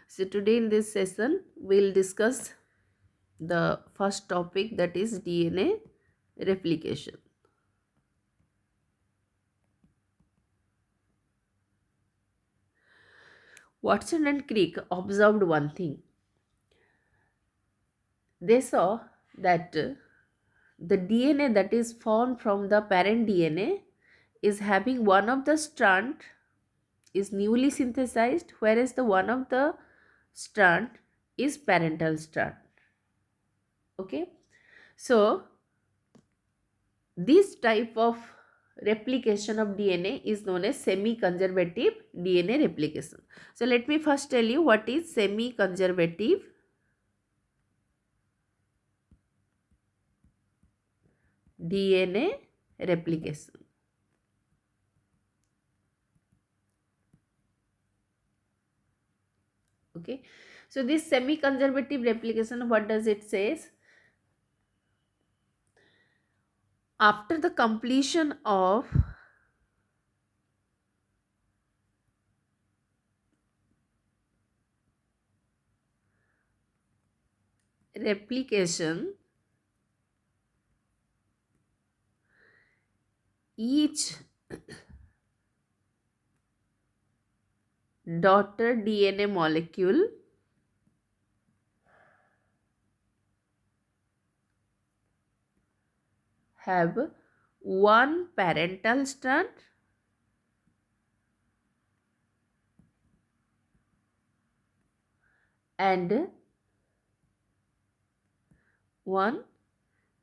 So today in this session we'll discuss the first topic, that is DNA replication. Watson and Crick observed one thing. They saw that the DNA that is formed from the parent DNA is having one of the strand is newly synthesized, whereas the one of the strand is parental strand. Okay, so this type of replication of DNA is known as semi-conservative DNA replication. So let me first tell you what is semi-conservative DNA replication. Okay, so this semi-conservative replication, what does it says? After the completion of replication, each daughter DNA molecule have one parental strand and one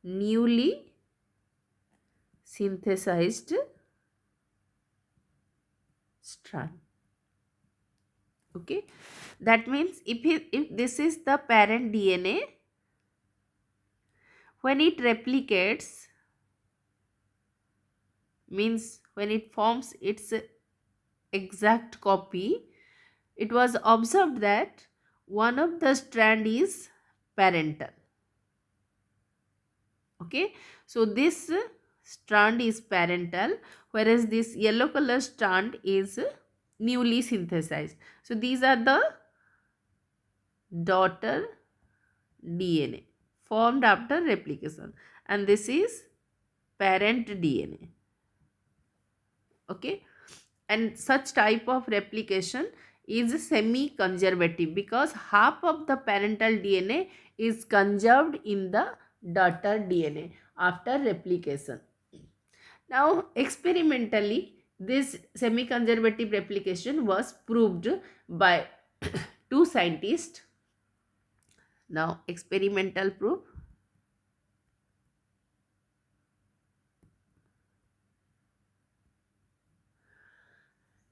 newly synthesized strand. Okay, that means if this is the parent DNA, when it replicates, means when it forms its exact copy, it was observed that one of the strand is parental. Okay, so this strand is parental, whereas this yellow color strand is newly synthesized. So these are the daughter DNA formed after replication, and this is parent DNA. Okay, and such type of replication is semi conservative because half of the parental DNA is conserved in the daughter DNA after replication. Now experimentally this semi conservative replication was proved by two scientists. Now experimental proof.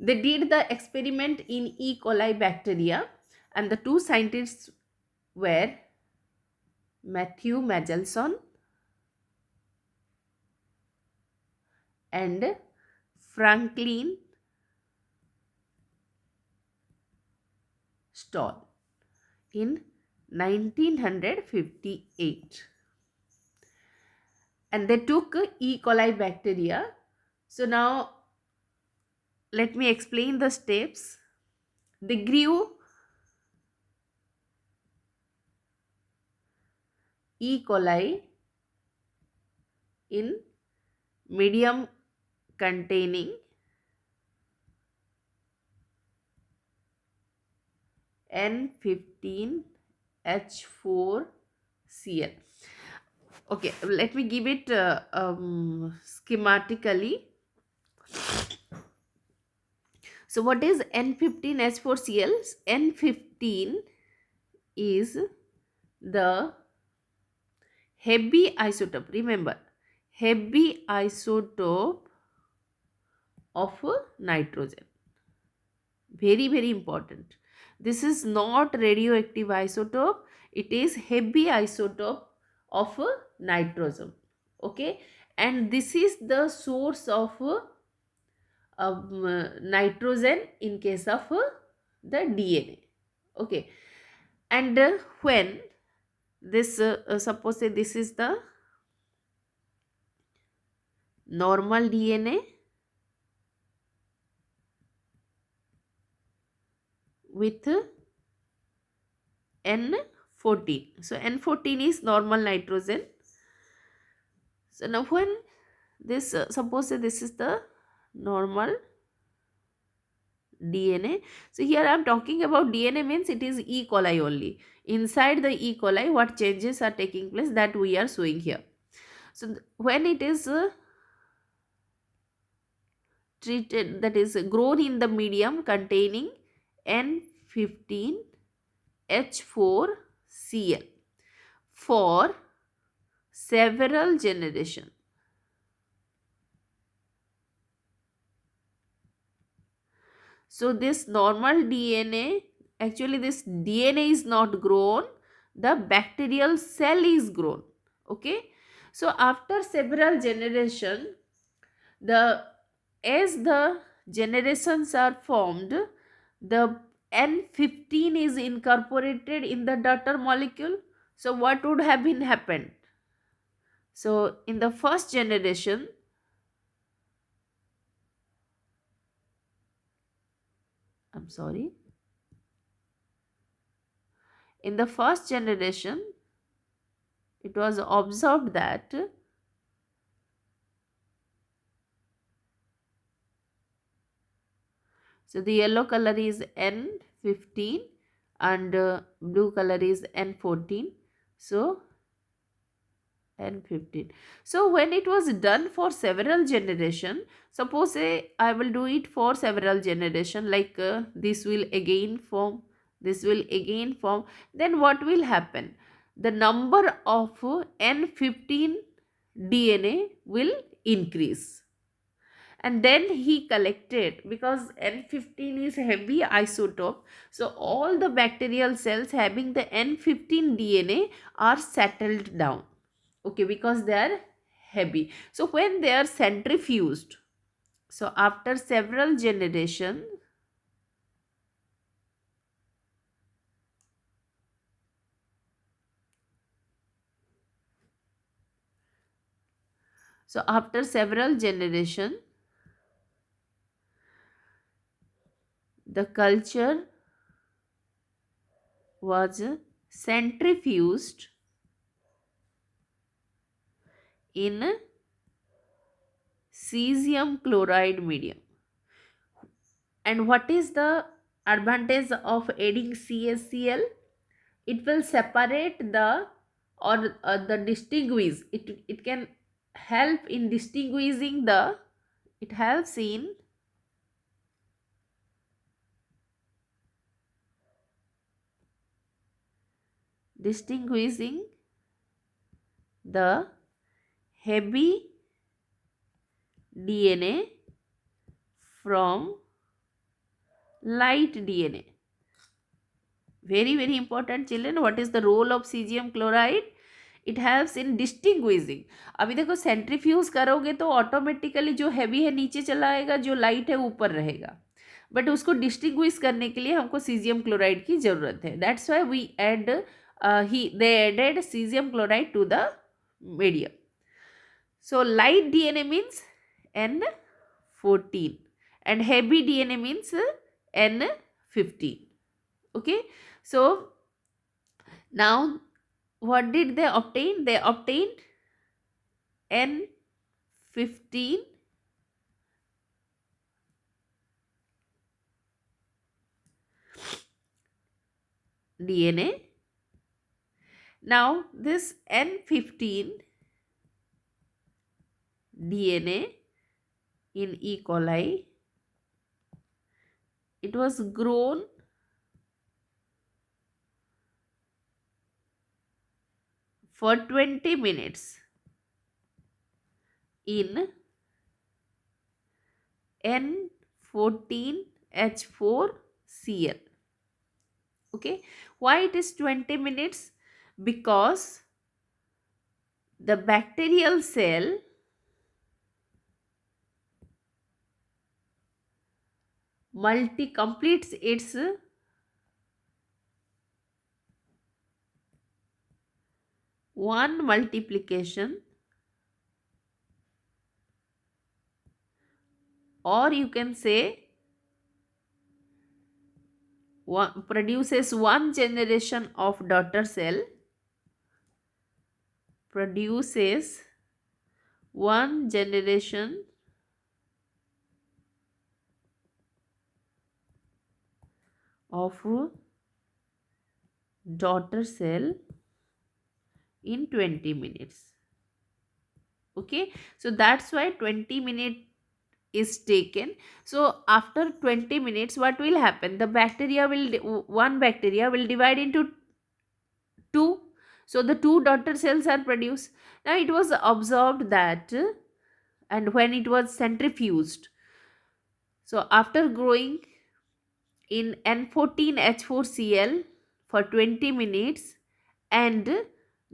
They did the experiment in E. coli bacteria, and the two scientists were Matthew Magelson and Franklin Stahl in 1958. And they took E. coli bacteria. So now let me explain the steps. They grew E. coli in medium containing N15H4Cl. Okay, let me give it schematically. So what is N15H4Cl? N15 is the heavy isotope. Remember, heavy isotope of nitrogen. Very, very important. This is not radioactive isotope. It is heavy isotope of nitrogen. Okay, and this is the source of nitrogen in case of the DNA. Okay, and when this suppose say this is the normal DNA with N14. So N14 is normal nitrogen. So now when this suppose this is the normal DNA. So here I am talking about DNA means it is E. coli only. Inside the E. coli, what changes are taking place, that we are showing here. So when it is treated, that is grown in the medium containing N15H4Cl for several generations. So this normal DNA, actually this DNA is not grown, the bacterial cell is grown. Okay. So after several generations, the as the generations are formed, the N15 is incorporated in the daughter molecule. So what would have been happened? So in the first generation, I'm sorry, in the first generation, it was observed that so the yellow color is N15 and blue color is N14. So N15. So when it was done for several generation, suppose I will do it for several generation, like this will again form, this will again form, then what will happen? The number of N15 DNA will increase. And then he collected, because N15 is heavy isotope, so all the bacterial cells having the N15 DNA are settled down. Okay, because they are heavy. So when they are centrifuged, so after several generations, so after several generation, the culture was centrifuged in cesium chloride medium. And what is the advantage of adding CaCl? It will separate the, or the distinguish, it can help in distinguishing the, it helps in distinguishing the heavy DNA from light DNA. Very, very important children. What is the role of cesium chloride? It helps in distinguishing. अभी देखो centrifuge करोगे तो automatically जो heavy है नीचे चला आएगा, जो लाइट है ऊपर रहेगा, बट उसको डिस्टिंग्विश करने के लिए हमको सीजियम क्लोराइड की जरूरत है. That's why we add they added cesium chloride to the medium. So light DNA means N14 and heavy DNA means N15. Okay. So now what did they obtain? They obtained N15 DNA. Now this N15 DNA in E. coli, it was grown for 20 minutes in N14H4Cl. Okay, why it is 20 minutes? Because the bacterial cell completes its one multiplication, or you can say produces one generation of daughter cell, produces one generation of daughter cell in 20 minutes. Okay, so that's why 20 minute is taken. So after 20 minutes, what will happen? The bacteria will, one bacteria will divide into two. So the two daughter cells are produced. Now it was observed that, and when it was centrifuged, so after growing in N14H4Cl for 20 minutes and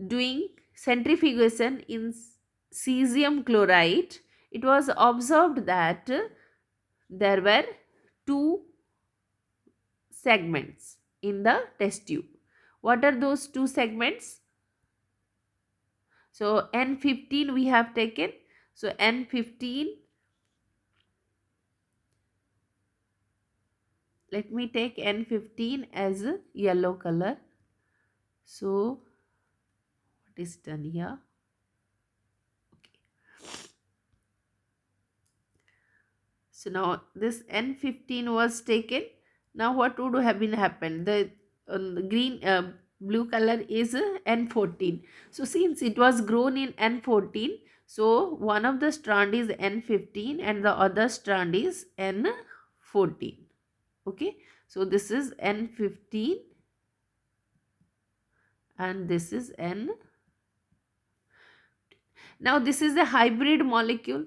doing centrifugation in cesium chloride, it was observed that there were two segments in the test tube. What are those two segments? So N15 we have taken. So N15, let me take N15 as a yellow color. So what is done here? Okay. So now this N15 was taken. Now what would have been happened? The green blue color is N14. So since it was grown in N14, so one of the strand is N15 and the other strand is N14. Okay, so this is N15 and this is N. Now this is a hybrid molecule.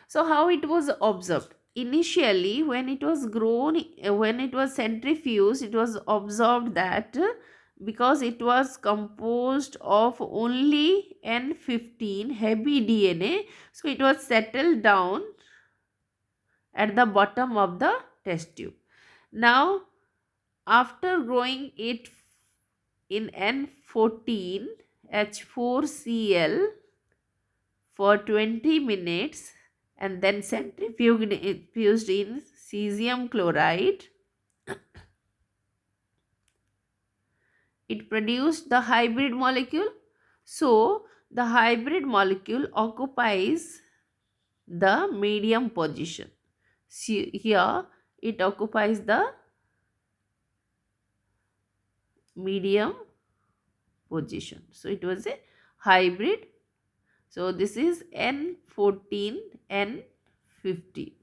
So how it was observed? Initially when it was grown, when it was centrifuged, it was observed that because it was composed of only N15 heavy DNA, so it was settled down at the bottom of the test tube. Now after growing it in N14 H4Cl for 20 minutes and then centrifuged infused in cesium chloride, it produced the hybrid molecule. So the hybrid molecule occupies the medium position. See, here it occupies the medium position. So it was a hybrid. So this is N14, N15.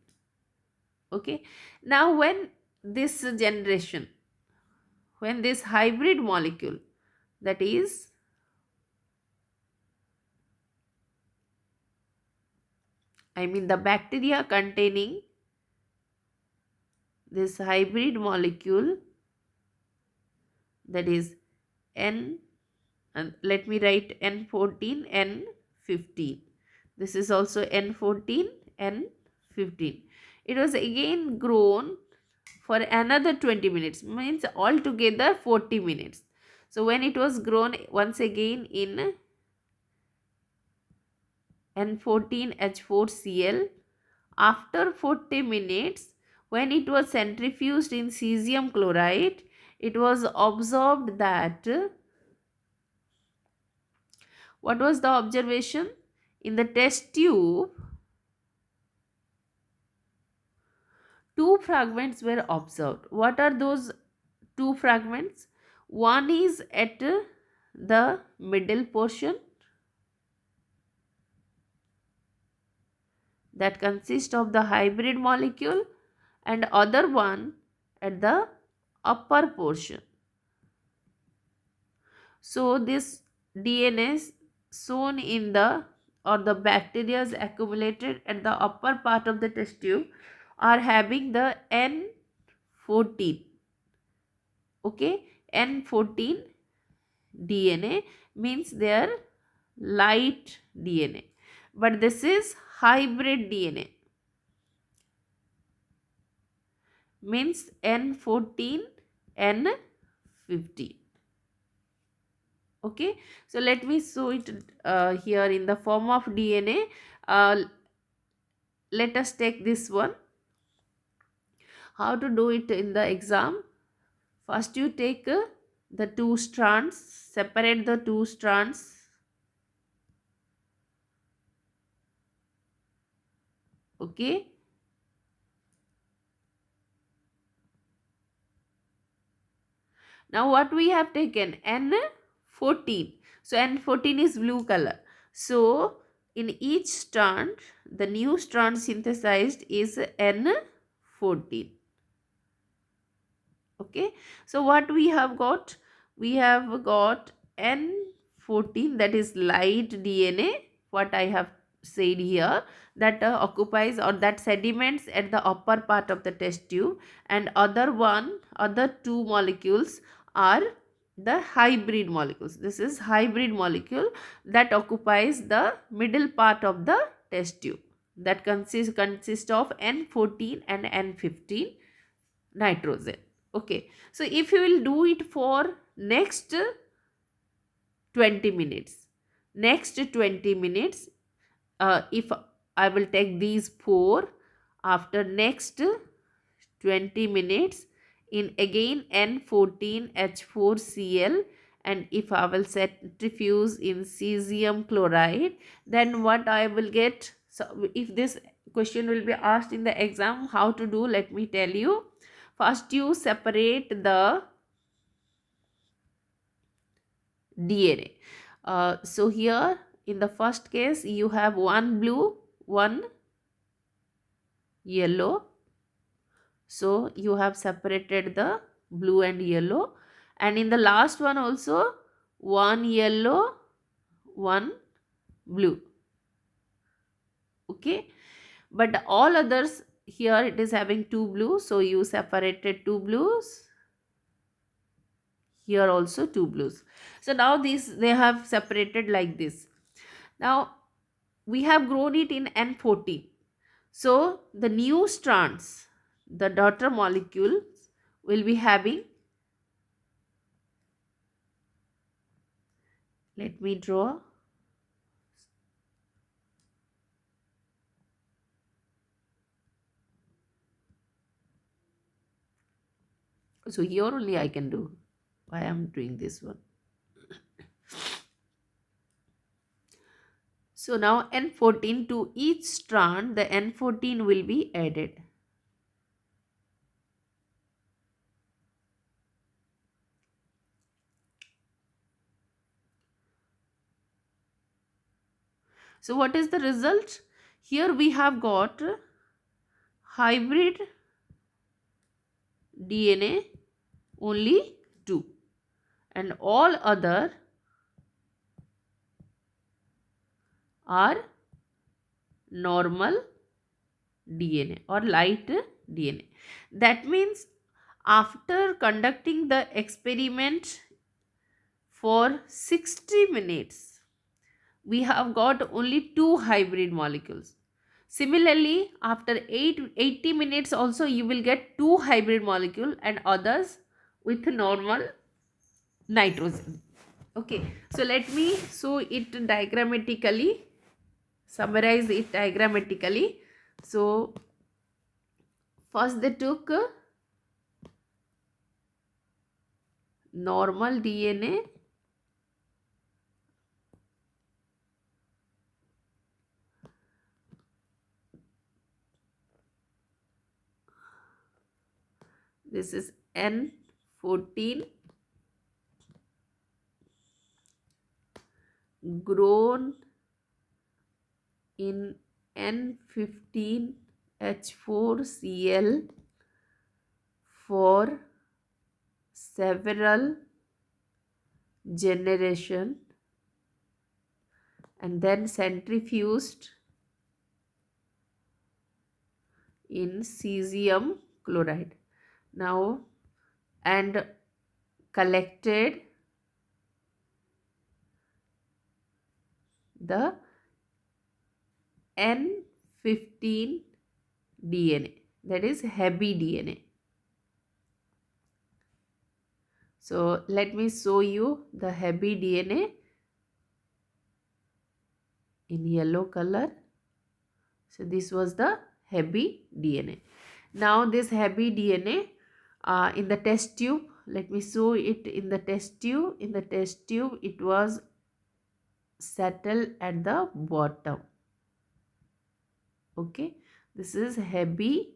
Okay. Now when this generation, when this hybrid molecule, that is the bacteria containing this hybrid molecule, that is N, and let me write N14, N15. This is also N14, N15. It was again grown for another 20 minutes, means altogether 40 minutes. So when it was grown once again in N14H4Cl, after 40 minutes, when it was centrifuged in cesium chloride, it was observed that, what was the observation? In the test tube, two fragments were observed. What are those two fragments? One is at the middle portion, that consists of the hybrid molecule, and other one at the upper portion. So this DNA shown in the, or the bacteria accumulated at the upper part of the test tube are having the N14. Okay, N14 DNA means they are light DNA, but this is hybrid DNA, means N14, N15. Okay, so let me show it here in the form of DNA. Let us take this one. How to do it in the exam? First you take the two strands, separate the two strands. Okay. Now what we have taken? N14. So N14 is blue color. So in each strand, the new strand synthesized is N14. Okay. So what we have got? We have got N14, that is light DNA. What I have said here, that occupies or that sediments at the upper part of the test tube, and other two molecules are the hybrid molecules. This is hybrid molecule that occupies the middle part of the test tube, that consist of N14 and N15 nitrogen. Okay, so if you will do it for next 20 minutes, if I will take these four, after next 20 minutes in again N14H4Cl, and if I will centrifuge in cesium chloride, then what I will get? So if this question will be asked in the exam, how to do, let me tell you. First you separate the DNA. So here in the first case you have one blue, one yellow. So you have separated the blue and yellow, and in the last one also one yellow, one blue. Okay, but all others, here it is having two blues, so you separated two blues, here also two blues. So now these they have separated like this. Now we have grown it in N14. So the new strands, the daughter molecules will be having, let me draw. So here only I can do. Why I am doing this one. So now N14, to each strand the N14 will be added. So what is the result? Here we have got hybrid DNA only 2, and all other are normal DNA or light DNA. That means after conducting the experiment for 60 minutes, we have got only 2 hybrid molecules. Similarly, after 80 minutes also you will get 2 hybrid molecule and others with normal nitrogen. Okay, so let me show it diagrammatically, summarize it diagrammatically. So first they took normal DNA, this is N14, grown in N15H4Cl for several generation, and then centrifuged in cesium chloride. Now and collected the N15 DNA, that is heavy DNA. So let me show you the heavy DNA in yellow color. So this was the heavy DNA. Now this heavy DNA in the test tube, let me show it in the test tube. In the test tube, it was settled at the bottom. Okay, this is heavy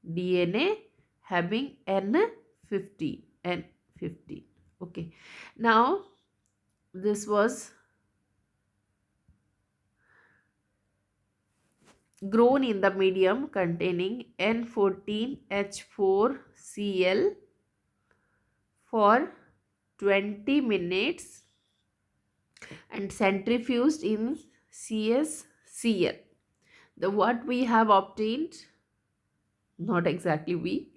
DNA having N15. N15. Okay, now this was grown in the medium containing N14H4Cl for 20 minutes and centrifuged in CSCl. The what we have obtained, not exactly we,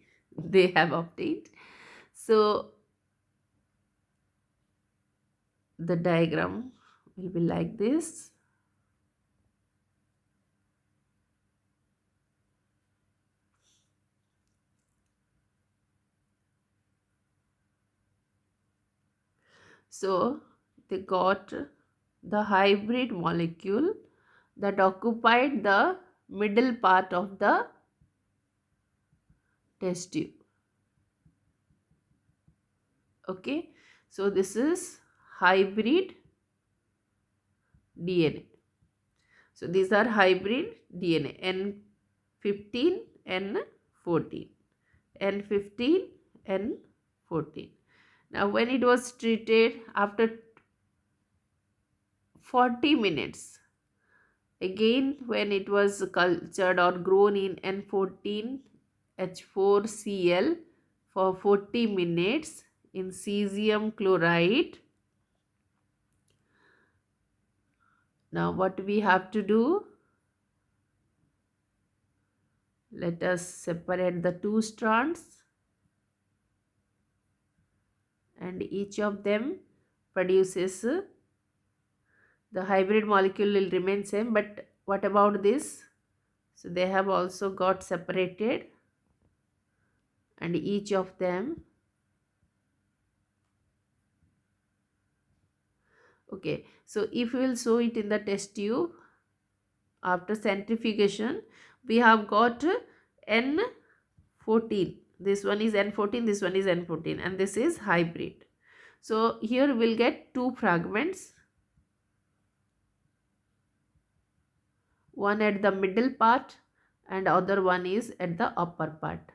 they have obtained. So the diagram will be like this. So they got the hybrid molecule that occupied the middle part of the test tube. Okay, so this is hybrid DNA. So these are hybrid DNA, N15, N14, N15, N14. Now when it was treated after 40 minutes, again when it was cultured or grown in N14H4Cl for 40 minutes in cesium chloride. Now what we have to do? Let us separate the two strands, and each of them produces the hybrid molecule will remain same, but what about this? So they have also got separated, and each of them, okay, so if we will show it in the test tube, after centrifugation we have got N14, this one is N14, this one is N14, and this is hybrid. So here we'll get two fragments, one at the middle part and other one is at the upper part,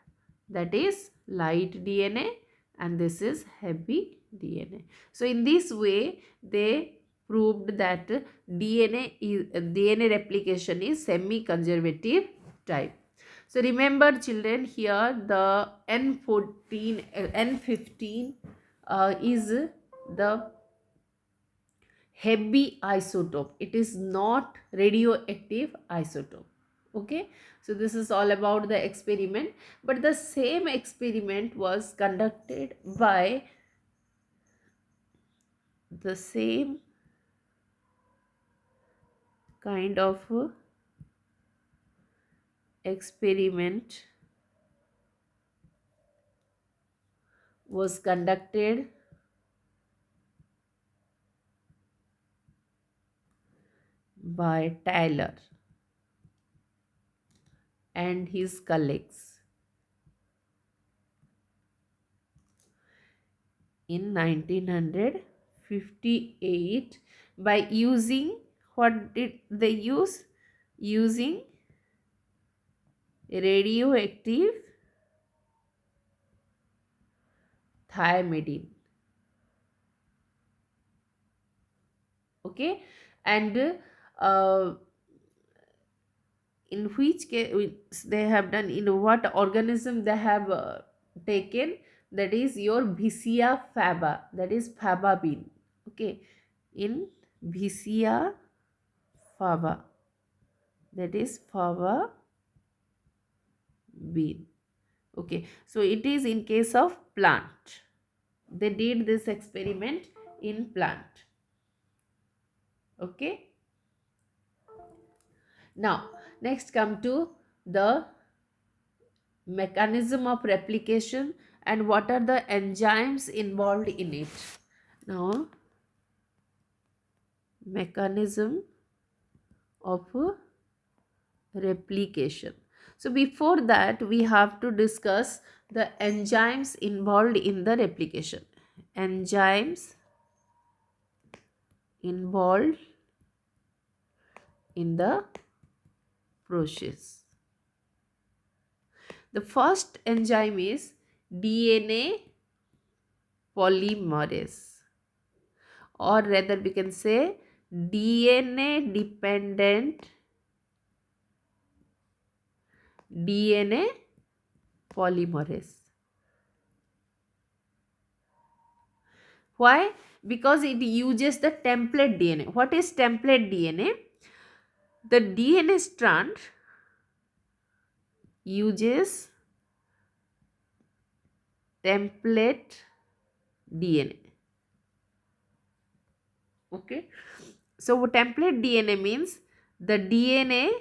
that is light DNA, and this is heavy DNA. So in this way they proved that DNA replication is semi-conservative type. So remember children, here the N15 is the heavy isotope. It is not radioactive isotope. Okay, so this is all about the experiment, but the same experiment was conducted by the same kind of experiment was conducted by Taylor and his colleagues in 1958 by using, what did they use? Using radioactive thymidine. Okay, and in which case they have done, in what organism they have taken, that is your Vicia faba, that is faba bean. Okay, in Vicia faba, that is faba bean. Okay, so it is in case of plant, they did this experiment in plant. Okay, now next come to the mechanism of replication and what are the enzymes involved in it. Now mechanism of replication. So before that, we have to discuss the enzymes involved in the replication. Enzymes involved in the process. The first enzyme is DNA polymerase, or rather we can say DNA dependent DNA polymerase. Why? Because it uses the template DNA. What is template DNA? The DNA strand uses template DNA. Okay. So template DNA means the DNA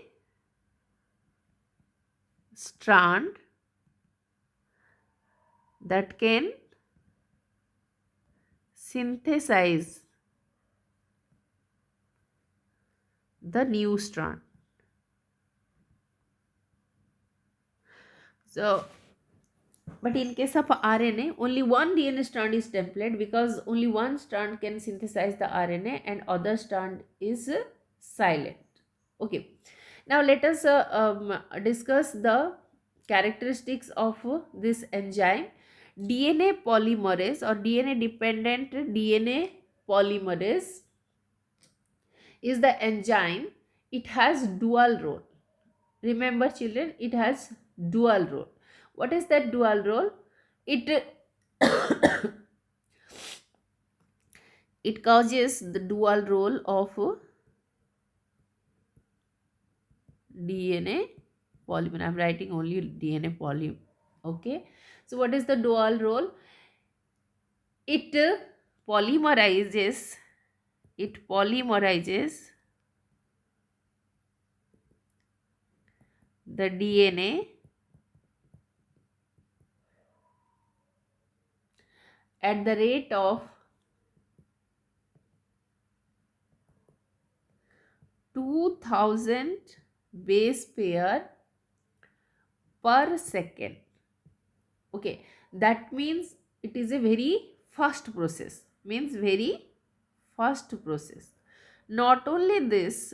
strand that can synthesize the new strand. So, but in case of RNA, only one DNA strand is template because only one strand can synthesize the RNA and other strand is silent. Okay. Now let us discuss the characteristics of this enzyme. DNA polymerase or DNA dependent DNA polymerase is the enzyme. It has dual role. Remember children, it has dual role. What is that dual role? It it causes the dual role of DNA polymer. I'm writing only DNA polymer. Okay. So what is the dual role? It polymerizes. It polymerizes the DNA at the rate of 2000 base pair per second. Okay, that means it is a very fast process. Means very fast process. Not only this,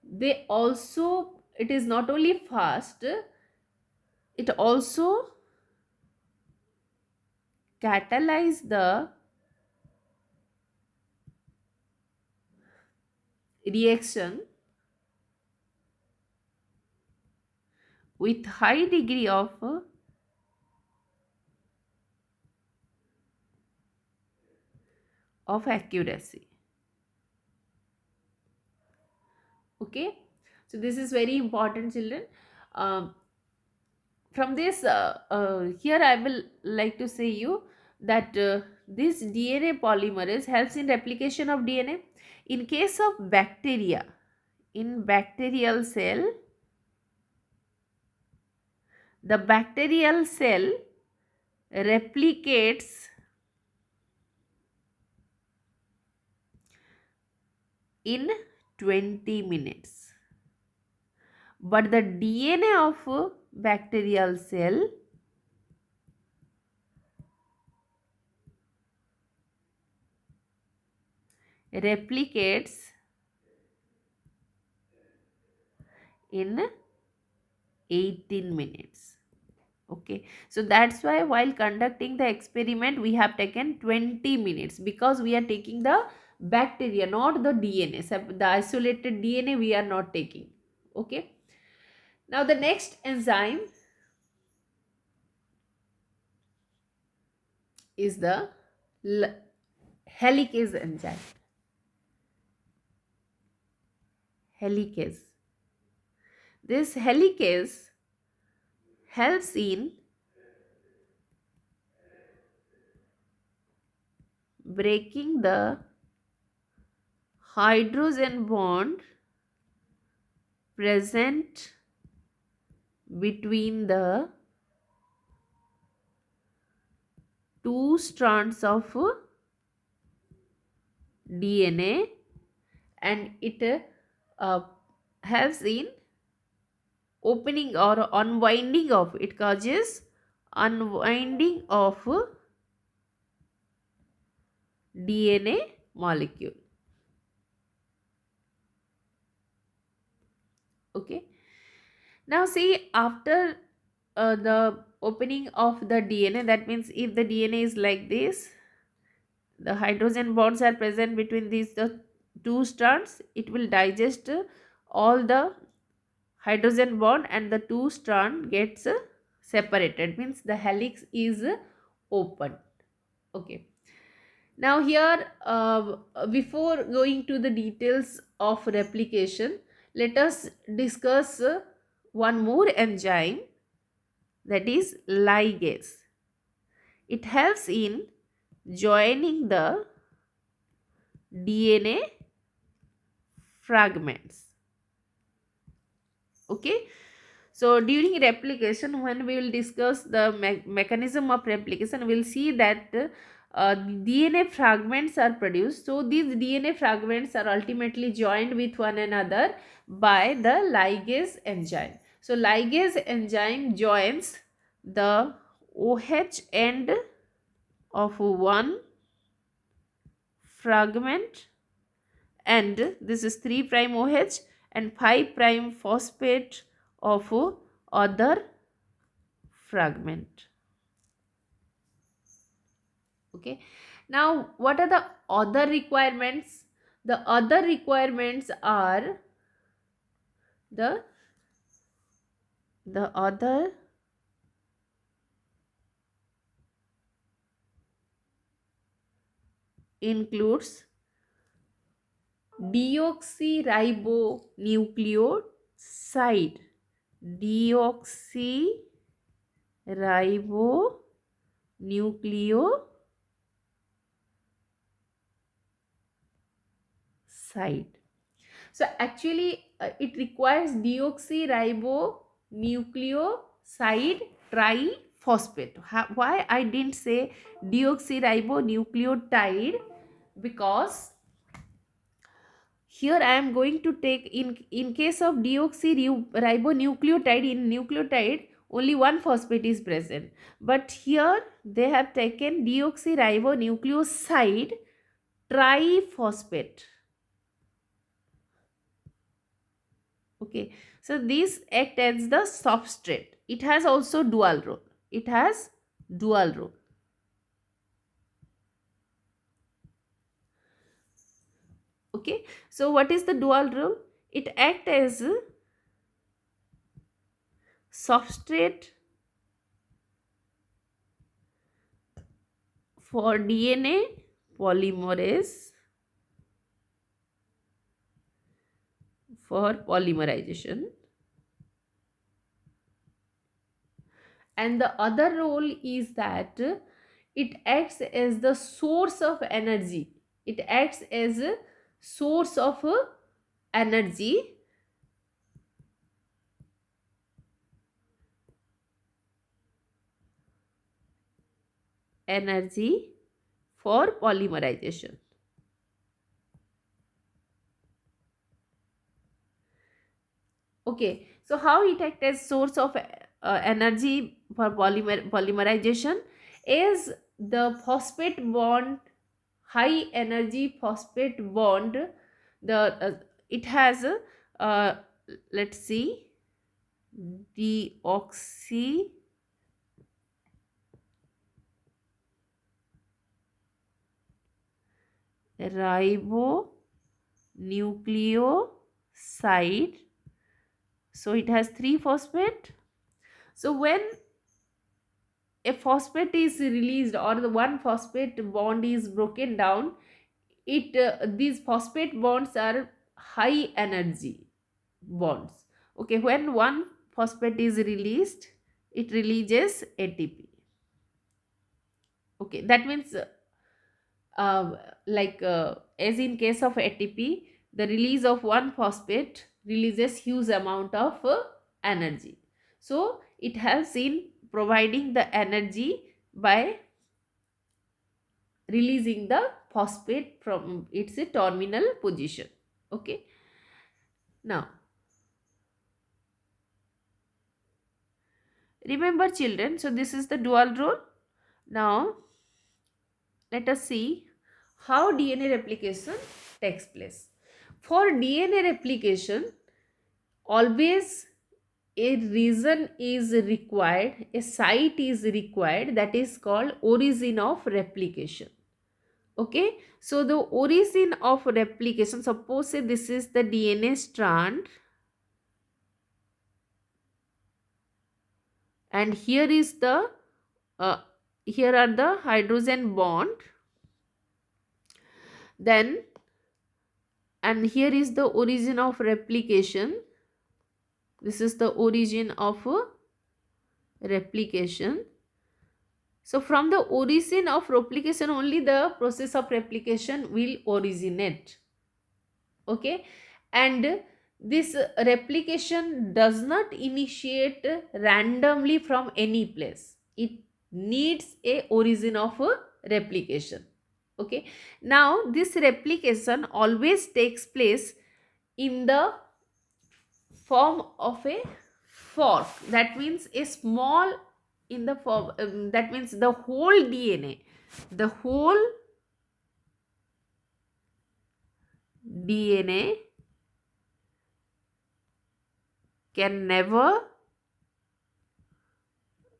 they also, it is not only fast, it also catalyze the reaction with high degree of accuracy. Okay, so this is very important children. Um, from this here I will like to say you that this DNA polymerase helps in replication of DNA. In case of bacteria, in bacterial cell, the bacterial cell replicates in 20 minutes, but the DNA of a bacterial cell replicates in 18 minutes. Okay, so that's why while conducting the experiment we have taken 20 minutes, because we are taking the bacteria, not the DNA. The isolated DNA we are not taking. Okay, now the next enzyme is the helicase enzyme. Helicase. This helicase helps in breaking the hydrogen bond present between the two strands of DNA, and it helps in opening or unwinding of, it causes unwinding of DNA molecule. Okay, now see, after the opening of the DNA, that means if the DNA is like this, the hydrogen bonds are present between these the two strands, it will digest all the hydrogen bond and the two strand gets separated, means the helix is open. Okay, now here before going to the details of replication, let us discuss one more enzyme, that is ligase. It helps in joining the DNA fragments. Okay, so during replication, when we will discuss the mechanism of replication, we will see that DNA fragments are produced. So these DNA fragments are ultimately joined with one another by the ligase enzyme. So ligase enzyme joins the OH end of one fragment, and this is 3 prime OH and 5 prime phosphate of other fragment. Okay, now what are the other requirements? The other requirements are the other includes deoxyribonucleoside, deoxyribonucleoside. So actually it requires deoxyribonucleoside triphosphate. Why I didn't say deoxyribonucleotide? Because here I am going to take, in case of deoxyribonucleotide, in nucleotide only one phosphate is present, but here they have taken deoxyribonucleoside triphosphate. Okay, so this act as the substrate. It has also dual role. It has dual role. Okay, so what is the dual role? It acts as a substrate for DNA polymerase, for polymerization, and the other role is that it acts as the source of energy. It acts as a source of energy energy for polymerization. Okay, so how it acts as source of energy for polymerization is the phosphate bond, high energy phosphate bond. The it has uh, let's see, deoxyribonucleoside. So it has 3 phosphate. So when a phosphate is released or the one phosphate bond is broken down, it these phosphate bonds are high energy bonds. Okay, when one phosphate is released, it releases ATP. Okay, that means uh, as in case of ATP, the release of one phosphate releases huge amount of energy. So it helps in providing the energy by releasing the phosphate from its terminal position. Okay, now Remember children, so this is the dual role. Now let us see how DNA replication takes place. For DNA replication, always a reason is required, a site is required, that is called origin of replication. Okay, so the origin of replication, suppose say this is the DNA strand and here is the uh, here are the hydrogen bond, then and here is the origin of replication. This is the origin of replication. So from the origin of replication only the process of replication will originate. Okay, and this replication does not initiate randomly from any place. It needs a origin of replication. Okay, now this replication always takes place in the form of a fork, that means a small, in the form that means the whole DNA, the whole DNA can never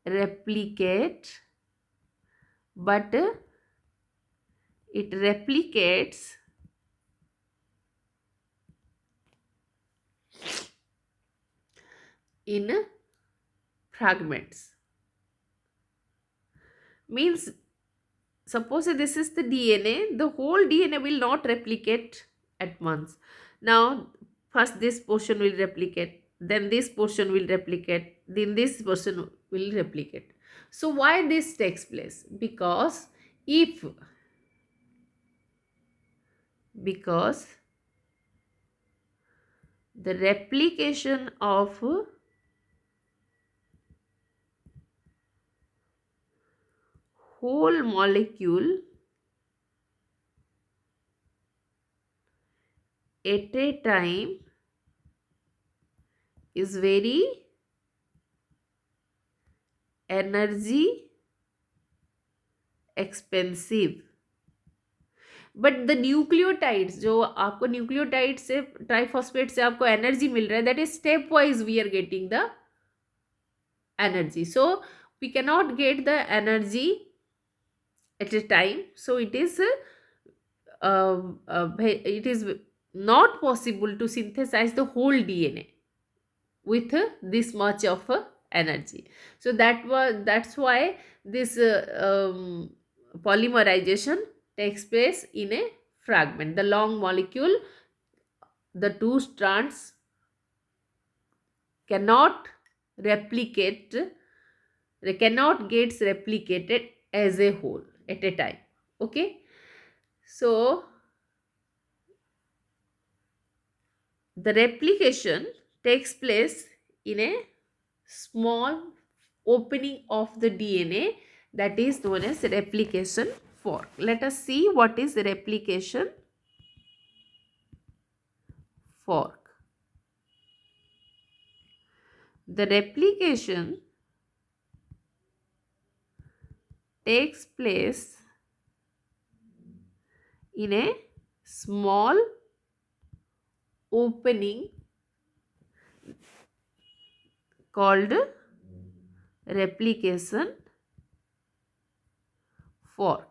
replicate, but it replicates in fragments. Means suppose this is the DNA, the whole DNA will not replicate at once. Now first this portion will replicate, then this portion will replicate, then this portion will replicate. So why this takes place? If because the replication of whole molecule at a time is very energy expensive. But the nucleotides जो आपको nucleotide से triphosphate से आपको energy मिल रहा है, that is step wise we are getting the energy. So we can not get the energy at a time, so it is not possible to synthesize the whole DNA with this much of energy. So that's why this polymerization takes place in a fragment. The long molecule, the two strands cannot replicate, they cannot get replicated as a whole at a time. Okay, so the replication takes place in a small opening of the DNA, that is known as replication fork. Let us see what is replication fork. The replication takes place in a small opening called replication fork.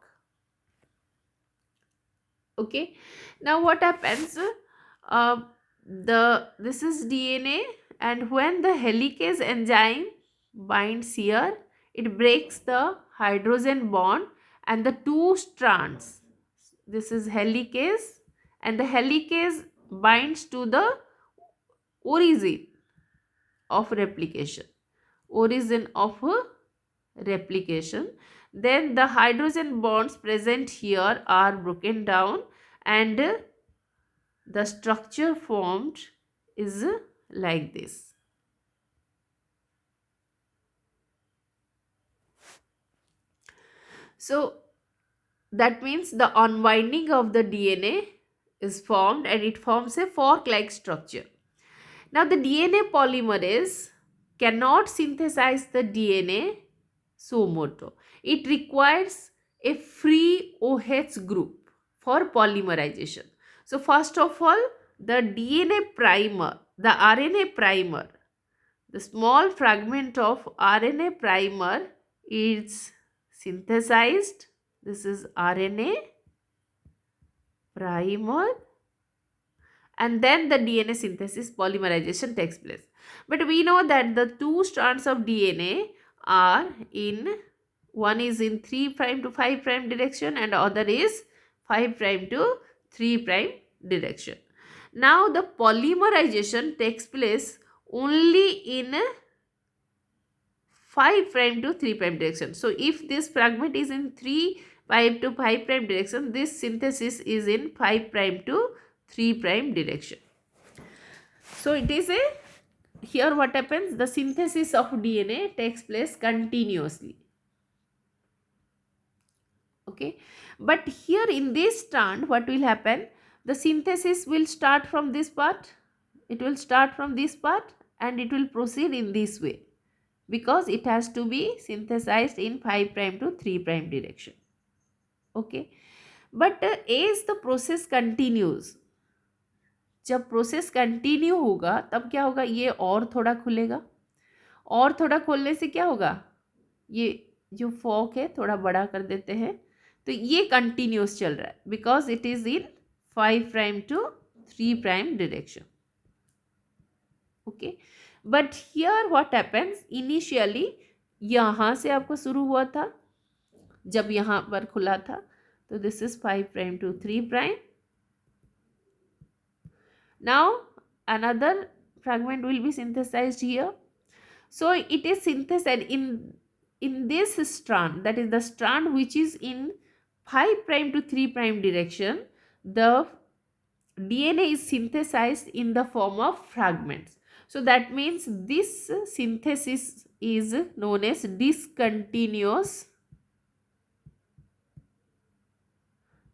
Okay, now what happens, this is DNA, and when the helicase enzyme binds here, it breaks the hydrogen bond and the two strands, this is helicase, and the helicase binds to the origin of replication, origin of replication. Then the hydrogen bonds present here are broken down and the structure formed is like this. So that means the unwinding of the DNA is formed and it forms a fork like structure. Now the DNA polymerase cannot synthesize the DNA suo moto. It requires a free OH group for polymerization. So first of all, the DNA primer, the RNA primer, the small fragment of RNA primer is synthesized. This is RNA primer, and then the DNA synthesis polymerization takes place. But we know that the two strands of DNA are in, one is in 3 prime to 5 prime direction and other is 5 prime to 3 prime direction. Now the polymerization takes place only in 5 prime to 3 prime direction. So if this fragment is in 3 prime to 5 prime direction, this synthesis is in 5 prime to 3 prime direction. So it is a, here what happens, the synthesis of DNA takes place continuously. Okay, but here in this strand what will happen, the synthesis will start from this part, it will start from this part and it will proceed in this way, because it has to be synthesized in 5 prime to 3 prime direction. Okay, but as the process continues, जब process continue होगा तब क्या होगा, ये और थोड़ा खुलेगा, और थोड़ा खोलने से क्या होगा, ये जो फॉक है थोड़ा बड़ा कर देते हैं, तो ये कंटिन्यूस चल रहा है because it is in 5 prime to 3 prime direction. Okay, but here what happens, initially यहाँ से आपको शुरू हुआ था, जब यहाँ पर खुला था, तो this is 5 prime to 3 prime. Now another fragment will be synthesized here. So it is synthesized in this strand, that is the strand which is in 5 prime to 3 prime direction. The DNA is synthesized in the form of fragments. So that means this synthesis is known as discontinuous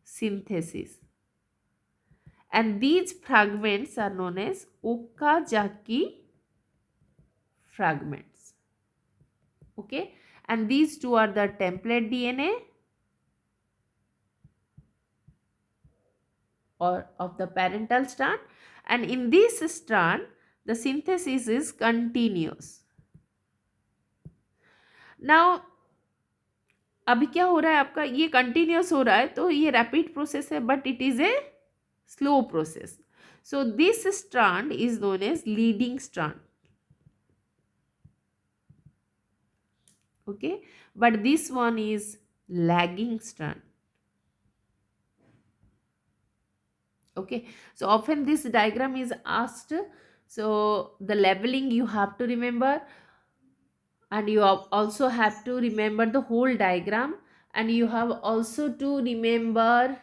synthesis. And these fragments are known as Okazaki fragments. Okay, and these two are the template DNA or of the parental strand, and in this strand the synthesis is continuous. Now अभी क्या हो रहा है आपका, ये continuous हो रहा है तो ये रैपिड प्रोसेस है, but it is a slow process. So this strand is known as leading strand. Okay, but this one is lagging strand. Okay, so often this diagram is asked, so the labeling you have to remember, and you also have to remember the whole diagram, and you have also to remember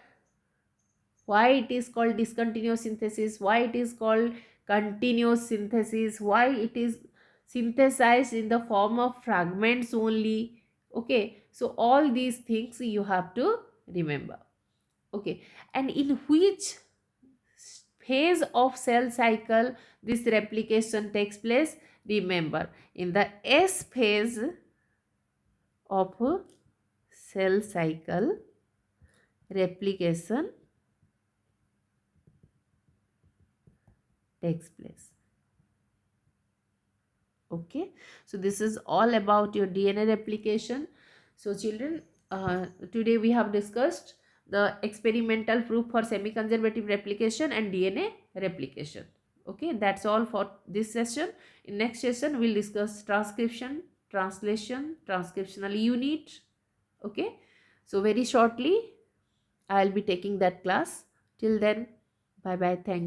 why it is called discontinuous synthesis, why it is called continuous synthesis, why it is synthesized in the form of fragments only. Okay, so all these things you have to remember. Okay, and in which phase of cell cycle this replication takes place? Remember, in the S phase of cell cycle, replication takes place. Okay, so this is all about your DNA replication. So children, today we have discussed the experimental proof for semi-conservative replication and DNA replication. Okay, that's all for this session. In next session we'll discuss transcription, translation, transcriptional unit. Okay, so very shortly I'll be taking that class. Till then, bye bye, thank you.